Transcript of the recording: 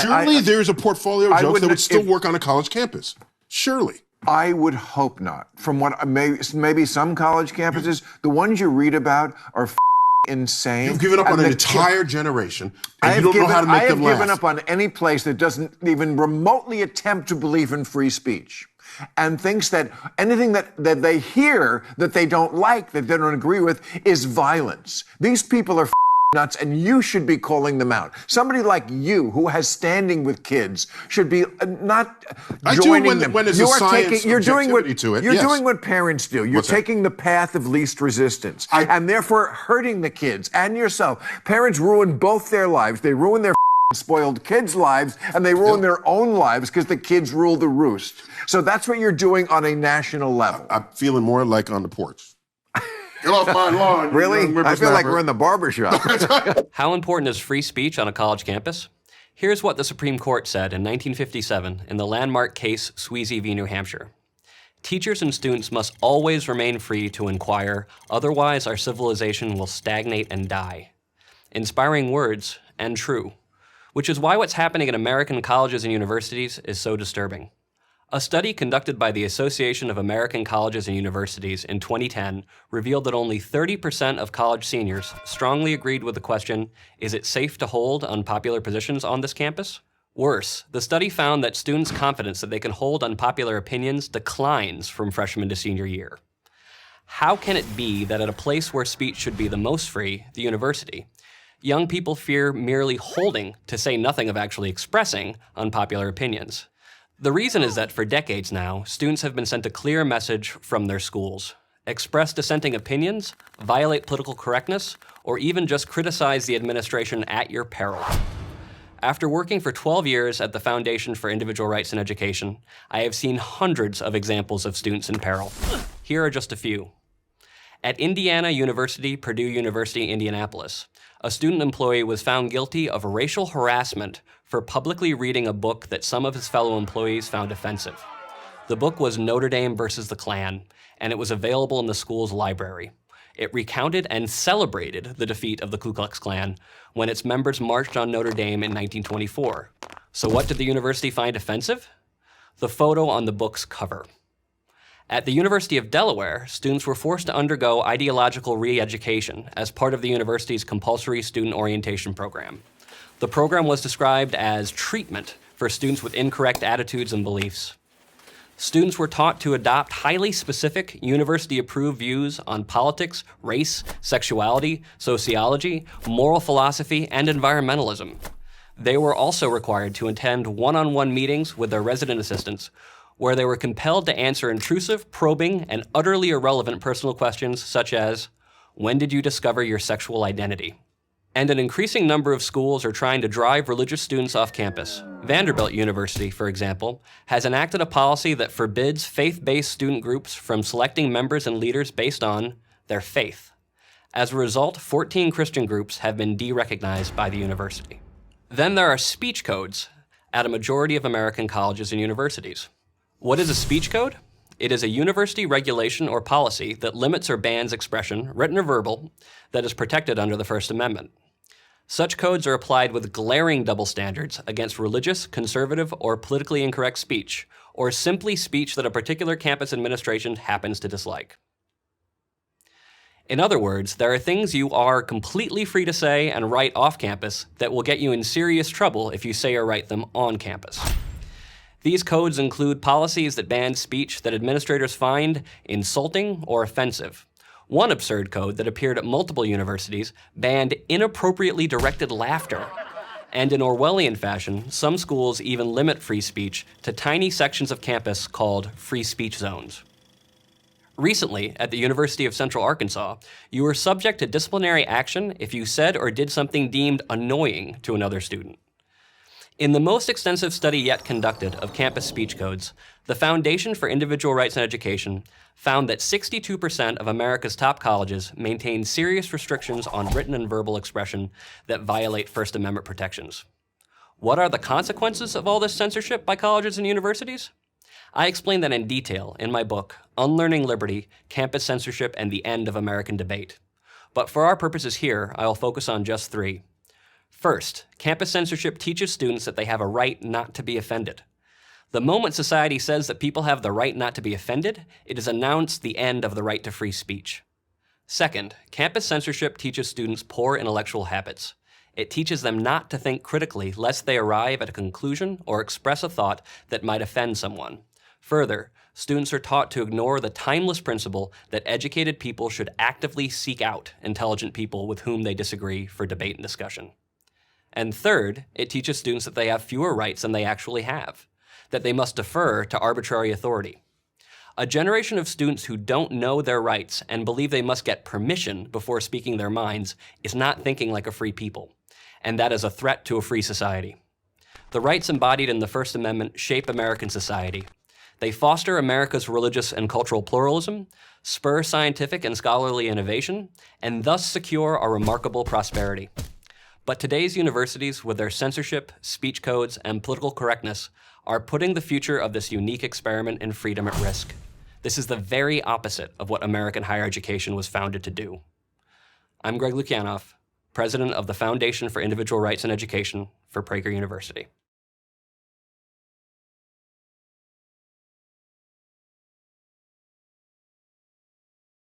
Surely there's a portfolio of jokes that would still work on a college campus. Surely. I would hope not. From what maybe some college campuses, the ones you read about are insane. You've given up on an entire generation, and you don't know how to make them laugh. I have given up on any place that doesn't even remotely attempt to believe in free speech and thinks that anything that they hear that they don't like, that they don't agree with, is violence. These people are nuts, and you should be calling them out. Somebody like you, who has standing with kids, should be not joining them. When there's a science objectivity to it. You're doing what parents do. You're taking the path of least resistance, and therefore hurting the kids and yourself. Parents ruin both their lives. They ruin their spoiled kids' lives, and they ruin their own lives because the kids rule the roost. So that's what you're doing on a national level. I'm feeling more like on the porch. Get off my lawn. Really? I feel like we're in the barbershop. How important is free speech on a college campus? Here's what the Supreme Court said in 1957 in the landmark case Sweezy v. New Hampshire. Teachers and students must always remain free to inquire, otherwise our civilization will stagnate and die. Inspiring words, and true. Which is why what's happening in American colleges and universities is so disturbing. A study conducted by the Association of American Colleges and Universities in 2010 revealed that only 30% of college seniors strongly agreed with the question, is it safe to hold unpopular positions on this campus? Worse, the study found that students' confidence that they can hold unpopular opinions declines from freshman to senior year. How can it be that at a place where speech should be the most free, the university, young people fear merely holding, to say nothing of actually expressing, unpopular opinions? The reason is that for decades now, students have been sent a clear message from their schools. Express dissenting opinions, violate political correctness, or even just criticize the administration at your peril. After working for 12 years at the Foundation for Individual Rights in Education, I have seen hundreds of examples of students in peril. Here are just a few. At Indiana University, Purdue University, Indianapolis, a student employee was found guilty of racial harassment for publicly reading a book that some of his fellow employees found offensive. The book was Notre Dame versus the Klan, and it was available in the school's library. It recounted and celebrated the defeat of the Ku Klux Klan when its members marched on Notre Dame in 1924. So what did the university find offensive? The photo on the book's cover. At the University of Delaware, students were forced to undergo ideological re-education as part of the university's compulsory student orientation program. The program was described as treatment for students with incorrect attitudes and beliefs. Students were taught to adopt highly specific, university-approved views on politics, race, sexuality, sociology, moral philosophy, and environmentalism. They were also required to attend one-on-one meetings with their resident assistants, where they were compelled to answer intrusive, probing, and utterly irrelevant personal questions such as, when did you discover your sexual identity? And an increasing number of schools are trying to drive religious students off campus. Vanderbilt University, for example, has enacted a policy that forbids faith-based student groups from selecting members and leaders based on their faith. As a result, 14 Christian groups have been de-recognized by the university. Then there are speech codes at a majority of American colleges and universities. What is a speech code? It is a university regulation or policy that limits or bans expression, written or verbal, that is protected under the First Amendment. Such codes are applied with glaring double standards against religious, conservative, or politically incorrect speech, or simply speech that a particular campus administration happens to dislike. In other words, there are things you are completely free to say and write off campus that will get you in serious trouble if you say or write them on campus. These codes include policies that ban speech that administrators find insulting or offensive. One absurd code that appeared at multiple universities banned inappropriately directed laughter. And in Orwellian fashion, some schools even limit free speech to tiny sections of campus called free speech zones. Recently, at the University of Central Arkansas, you were subject to disciplinary action if you said or did something deemed annoying to another student. In the most extensive study yet conducted of campus speech codes, the Foundation for Individual Rights in Education found that 62% of America's top colleges maintain serious restrictions on written and verbal expression that violate First Amendment protections. What are the consequences of all this censorship by colleges and universities? I explain that in detail in my book, Unlearning Liberty, Campus Censorship and the End of American Debate. But for our purposes here, I'll focus on just three. First, campus censorship teaches students that they have a right not to be offended. The moment society says that people have the right not to be offended, it has announced the end of the right to free speech. Second, campus censorship teaches students poor intellectual habits. It teaches them not to think critically lest they arrive at a conclusion or express a thought that might offend someone. Further, students are taught to ignore the timeless principle that educated people should actively seek out intelligent people with whom they disagree for debate and discussion. And third, it teaches students that they have fewer rights than they actually have, that they must defer to arbitrary authority. A generation of students who don't know their rights and believe they must get permission before speaking their minds is not thinking like a free people, and that is a threat to a free society. The rights embodied in the First Amendment shape American society. They foster America's religious and cultural pluralism, spur scientific and scholarly innovation, and thus secure our remarkable prosperity. But today's universities, with their censorship, speech codes, and political correctness, are putting the future of this unique experiment in freedom at risk. This is the very opposite of what American higher education was founded to do. I'm Greg Lukianoff, president of the Foundation for Individual Rights in Education for Prager University.